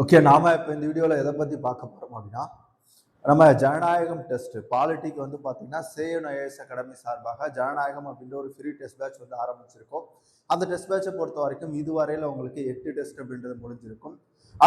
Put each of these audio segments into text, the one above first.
Okay, நாம இப்போ இந்த வீடியோவில் எதை பற்றி பார்க்க போகிறோம் அப்படின்னா, நம்ம ஜனநாயகம் டெஸ்ட் பாலிட்டிக்கு வந்து பார்த்தீங்கன்னா சேவன் ஐஏஎஸ் அகாடமி சார்பாக ஜனநாயகம் அப்படின்ற ஒரு ஃப்ரீ டெஸ்ட் பேட்ச் வந்து ஆரம்பிச்சிருக்கோம். அந்த டெஸ்ட் பேட்சை பொறுத்த வரைக்கும் இதுவரையில் உங்களுக்கு 8 டெஸ்ட் அப்படின்றது முடிஞ்சிருக்கும்.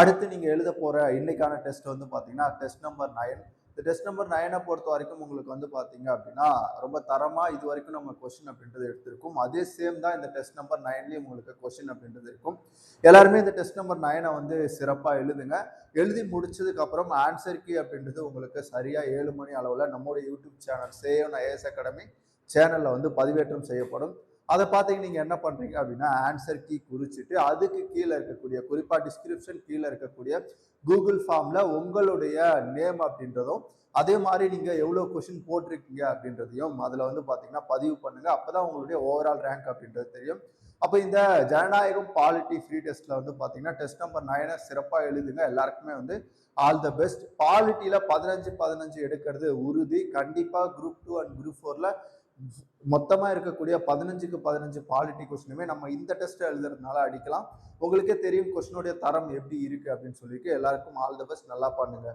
அடுத்து நீங்கள் எழுத போகிற இன்னைக்கான டெஸ்ட் வந்து பார்த்தீங்கன்னா டெஸ்ட் நம்பர் 9. இந்த டெஸ்ட் நம்பர் 9 பொறுத்த வரைக்கும் உங்களுக்கு வந்து பார்த்தீங்க அப்படின்னா ரொம்ப தரமாக இது வரைக்கும் நம்ம கொஸ்டின் அப்படின்றது எடுத்திருக்கும். அதே சேம் தான் இந்த டெஸ்ட் நம்பர் 9லேயும் உங்களுக்கு கொஸ்டின் அப்படின்றது இருக்கும். எல்லாருமே இந்த டெஸ்ட் நம்பர் 9 வந்து சிறப்பாக எழுதுங்க. எழுதி முடிச்சதுக்கு அப்புறம் ஆன்சர் கீ அப்படின்றது உங்களுக்கு சரியா 7 மணி அளவில் நம்மளுடைய யூடியூப் சேனல் சேவன் ஐஏஎஸ் அகாடமி சேனல்ல வந்து பதிவேற்றம் செய்யப்படும். அதை பார்த்தீங்க நீங்க என்ன பண்றீங்க அப்படின்னா ஆன்சர் கீ குறிச்சிட்டு அதுக்கு கீழே இருக்கக்கூடிய குறிப்பா டிஸ்கிரிப்ஷன் கீழே இருக்கக்கூடிய கூகுள் ஃபார்ம்ல உங்களுடைய நேம் அப்படின்றதும் அதே மாதிரி நீங்க எவ்வளவு கொஸ்டின் போட்டிருக்கீங்க அப்படின்றதையும் அதுல வந்து பாத்தீங்கன்னா பதிவு பண்ணுங்க. அப்பதான் உங்களுடைய ஓவரால் ரேங்க் அப்படின்றது தெரியும். அப்போ இந்த ஜனநாயகம் பாலிட்டி ஃப்ரீ டெஸ்ட்ல வந்து பாத்தீங்கன்னா டெஸ்ட் நம்பர் 9 சிறப்பா எழுதுங்க. எல்லாருக்குமே வந்து ஆல் த பெஸ்ட். பாலிட்டியில 15 எடுக்கிறது உறுதி. கண்டிப்பா குரூப் 2 அண்ட் குரூப் 4ல மொத்தமா இருக்கக்கூடிய 15க்கு 15 பாலிட்டி கொஸ்டினுமே நம்ம இந்த டெஸ்ட் எழுதுறதுனால அடிக்கலாம். உங்களுக்கே தெரியும் கொஸ்டினுடைய தரம் எப்படி இருக்கு அப்படின்னு சொல்லிட்டு எல்லாருக்கும் ஆல் த பெஸ்ட். நல்லா பண்ணுங்க.